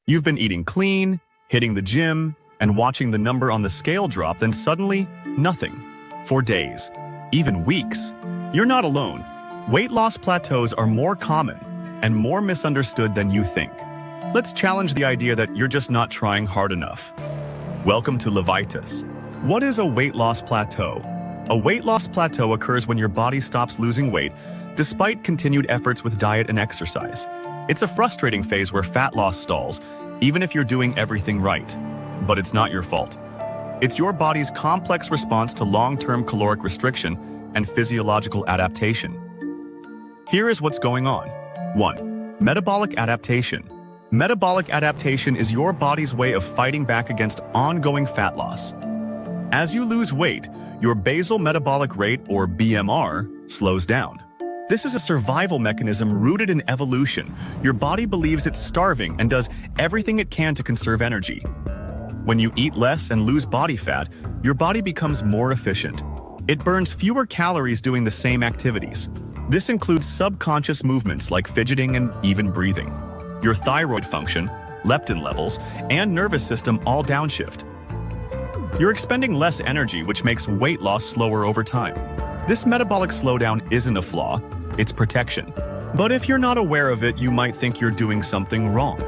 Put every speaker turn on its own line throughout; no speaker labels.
You've been eating clean, hitting the gym, and watching the number on the scale drop, then suddenly, nothing. For days, even weeks. You're not alone. Weight loss plateaus are more common and more misunderstood than you think. Let's challenge the idea that you're just not trying hard enough. Welcome to Levitas. What is a weight loss plateau? A weight loss plateau occurs when your body stops losing weight despite continued efforts with diet and exercise. It's a frustrating phase where fat loss stalls, even if you're doing everything right. But it's not your fault. It's your body's complex response to long-term caloric restriction and physiological adaptation. Here is what's going on. 1. Metabolic adaptation. Metabolic adaptation is your body's way of fighting back against ongoing fat loss. As you lose weight, your basal metabolic rate, or BMR, slows down. This is a survival mechanism rooted in evolution. Your body believes it's starving and does everything it can to conserve energy. When you eat less and lose body fat, your body becomes more efficient. It burns fewer calories doing the same activities. This includes subconscious movements like fidgeting and even breathing. Your thyroid function, leptin levels, and nervous system all downshift. You're expending less energy, which makes weight loss slower over time. This metabolic slowdown isn't a flaw, it's protection. But if you're not aware of it, you might think you're doing something wrong.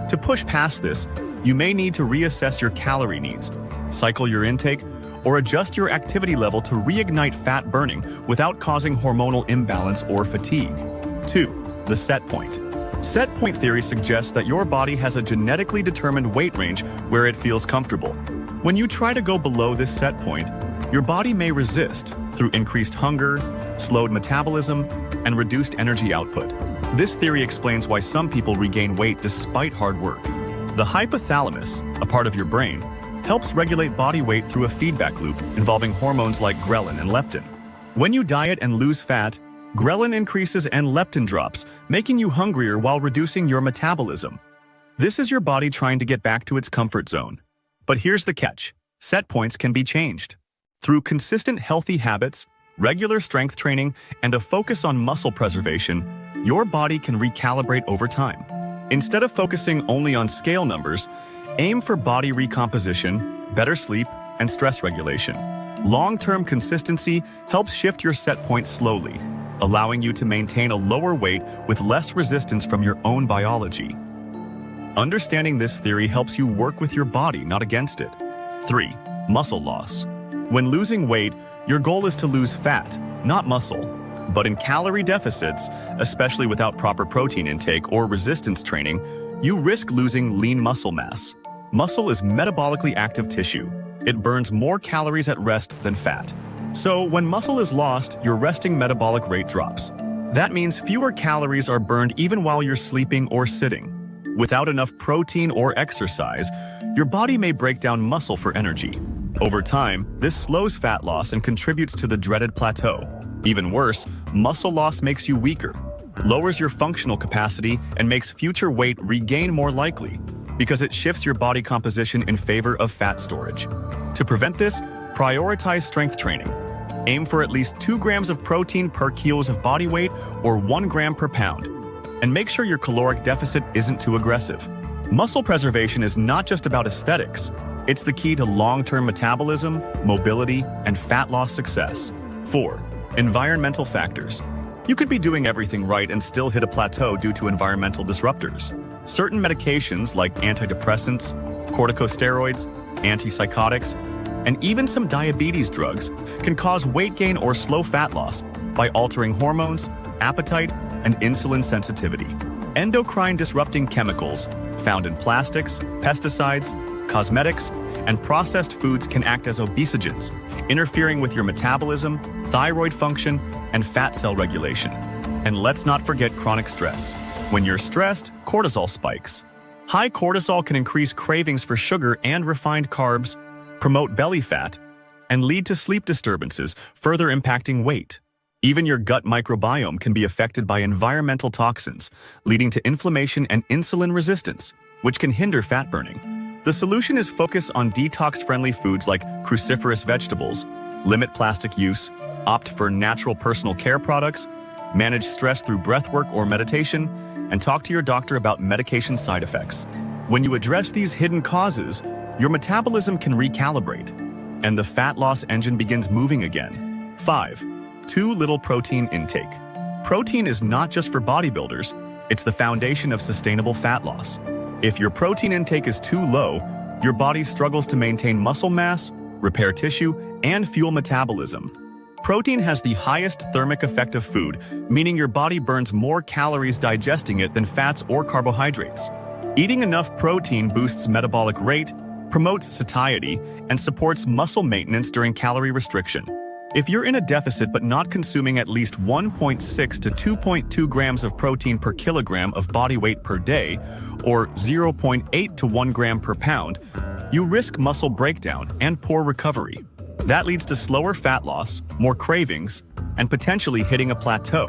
To push past this, you may need to reassess your calorie needs, cycle your intake, or adjust your activity level to reignite fat burning without causing hormonal imbalance or fatigue. 2. The set point. Set point theory suggests that your body has a genetically determined weight range where it feels comfortable. When you try to go below this set point, your body may resist through increased hunger, slowed metabolism, and reduced energy output. This theory explains why some people regain weight despite hard work. The hypothalamus, a part of your brain, helps regulate body weight through a feedback loop involving hormones like ghrelin and leptin. When you diet and lose fat, ghrelin increases and leptin drops, making you hungrier while reducing your metabolism. This is your body trying to get back to its comfort zone. But here's the catch. Set points can be changed. Through consistent healthy habits, regular strength training, and a focus on muscle preservation, your body can recalibrate over time. Instead of focusing only on scale numbers, aim for body recomposition, better sleep, and stress regulation. Long-term consistency helps shift your set point slowly, allowing you to maintain a lower weight with less resistance from your own biology. Understanding this theory helps you work with your body, not against it. 3. Muscle loss. When losing weight, your goal is to lose fat, not muscle. But in calorie deficits, especially without proper protein intake or resistance training, you risk losing lean muscle mass. Muscle is metabolically active tissue. It burns more calories at rest than fat. So when muscle is lost, your resting metabolic rate drops. That means fewer calories are burned even while you're sleeping or sitting. Without enough protein or exercise, your body may break down muscle for energy. Over time, this slows fat loss and contributes to the dreaded plateau. Even worse, muscle loss makes you weaker, lowers your functional capacity, and makes future weight regain more likely, because it shifts your body composition in favor of fat storage. To prevent this, prioritize strength training. Aim for at least 2 grams of protein per kilos of body weight or 1 gram per pound. And make sure your caloric deficit isn't too aggressive. Muscle preservation is not just about aesthetics. It's the key to long-term metabolism, mobility, and fat loss success. 4. Environmental factors. You could be doing everything right and still hit a plateau due to environmental disruptors. Certain medications like antidepressants, corticosteroids, antipsychotics, and even some diabetes drugs can cause weight gain or slow fat loss by altering hormones, appetite, and insulin sensitivity. Endocrine-disrupting chemicals found in plastics, pesticides, cosmetics, and processed foods can act as obesogens, interfering with your metabolism, thyroid function, and fat cell regulation. And let's not forget chronic stress. When you're stressed, cortisol spikes. High cortisol can increase cravings for sugar and refined carbs, promote belly fat, and lead to sleep disturbances, further impacting weight. Even your gut microbiome can be affected by environmental toxins, leading to inflammation and insulin resistance, which can hinder fat burning. The solution is focus on detox-friendly foods like cruciferous vegetables, limit plastic use, opt for natural personal care products, manage stress through breathwork or meditation, and talk to your doctor about medication side effects. When you address these hidden causes, your metabolism can recalibrate, and the fat loss engine begins moving again. 5. Too little protein intake. Protein is not just for bodybuilders, it's the foundation of sustainable fat loss. If your protein intake is too low, your body struggles to maintain muscle mass, repair tissue, and fuel metabolism. Protein has the highest thermic effect of food, meaning your body burns more calories digesting it than fats or carbohydrates. Eating enough protein boosts metabolic rate, promotes satiety, and supports muscle maintenance during calorie restriction. If you're in a deficit but not consuming at least 1.6 to 2.2 grams of protein per kilogram of body weight per day, or 0.8 to 1 gram per pound, you risk muscle breakdown and poor recovery. That leads to slower fat loss, more cravings, and potentially hitting a plateau.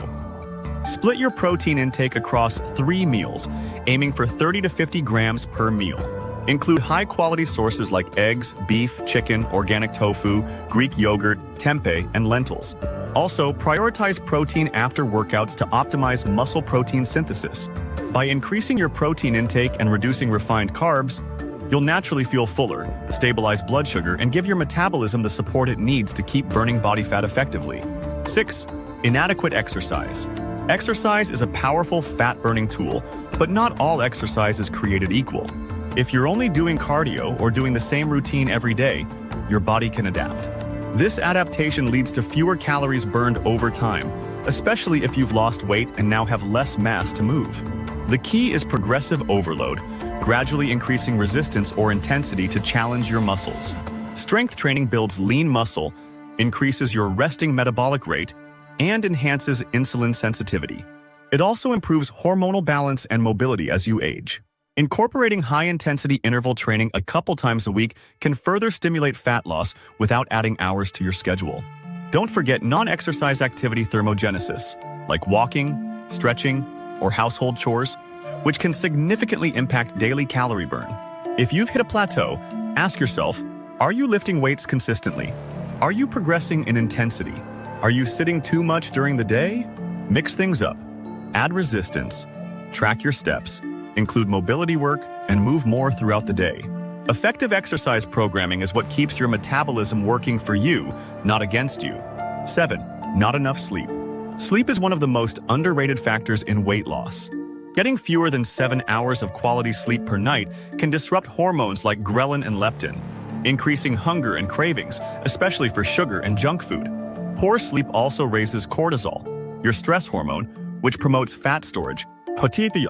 Split your protein intake across 3 meals, aiming for 30 to 50 grams per meal. Include high-quality sources like eggs, beef, chicken, organic tofu, Greek yogurt, tempeh, and lentils. Also, prioritize protein after workouts to optimize muscle protein synthesis. By increasing your protein intake and reducing refined carbs, you'll naturally feel fuller, stabilize blood sugar, and give your metabolism the support it needs to keep burning body fat effectively. 6. Inadequate exercise. Exercise is a powerful fat-burning tool, but not all exercise is created equal. If you're only doing cardio or doing the same routine every day, your body can adapt. This adaptation leads to fewer calories burned over time, especially if you've lost weight and now have less mass to move. The key is progressive overload, gradually increasing resistance or intensity to challenge your muscles. Strength training builds lean muscle, increases your resting metabolic rate, and enhances insulin sensitivity. It also improves hormonal balance and mobility as you age. Incorporating high-intensity interval training a couple times a week can further stimulate fat loss without adding hours to your schedule. Don't forget non-exercise activity thermogenesis, like walking, stretching, or household chores, which can significantly impact daily calorie burn. If you've hit a plateau, ask yourself, are you lifting weights consistently? Are you progressing in intensity? Are you sitting too much during the day? Mix things up. Add resistance. Track your steps. Include mobility work, and move more throughout the day. Effective exercise programming is what keeps your metabolism working for you, not against you. 7. Not enough sleep. Sleep is one of the most underrated factors in weight loss. Getting fewer than 7 hours of quality sleep per night can disrupt hormones like ghrelin and leptin, increasing hunger and cravings, especially for sugar and junk food. Poor sleep also raises cortisol, your stress hormone, which promotes fat storage, particularly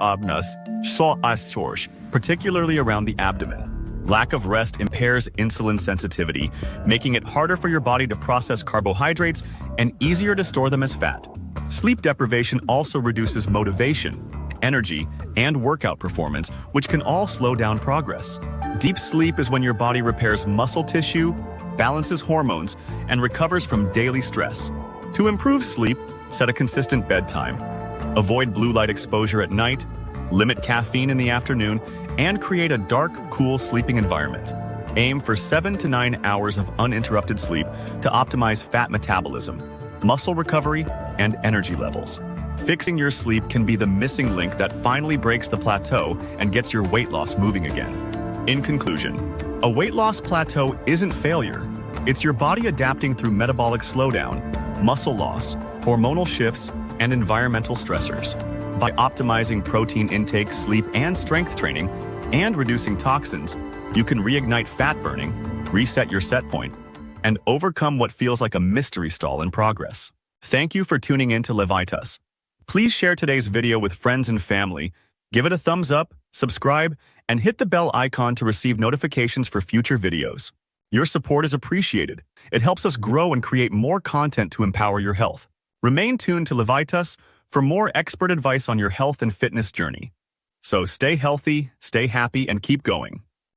around the abdomen. Lack of rest impairs insulin sensitivity, making it harder for your body to process carbohydrates and easier to store them as fat. Sleep deprivation also reduces motivation, energy, and workout performance, which can all slow down progress. Deep sleep is when your body repairs muscle tissue, balances hormones, and recovers from daily stress. To improve sleep, set a consistent bedtime. Avoid blue light exposure at night, limit caffeine in the afternoon, and create a dark, cool sleeping environment. Aim for 7 to 9 hours of uninterrupted sleep to optimize fat metabolism, muscle recovery, and energy levels. Fixing your sleep can be the missing link that finally breaks the plateau and gets your weight loss moving again. In conclusion, a weight loss plateau isn't failure. It's your body adapting through metabolic slowdown, muscle loss, hormonal shifts, and environmental stressors. By optimizing protein intake, sleep, and strength training, and reducing toxins, you can reignite fat burning, reset your set point, and overcome what feels like a mystery stall in progress. Thank you for tuning in to Levitas. Please share today's video with friends and family, give it a thumbs up, subscribe, and hit the bell icon to receive notifications for future videos. Your support is appreciated. It helps us grow and create more content to empower your health. Remain tuned to Levitas for more expert advice on your health and fitness journey. So stay healthy, stay happy, and keep going.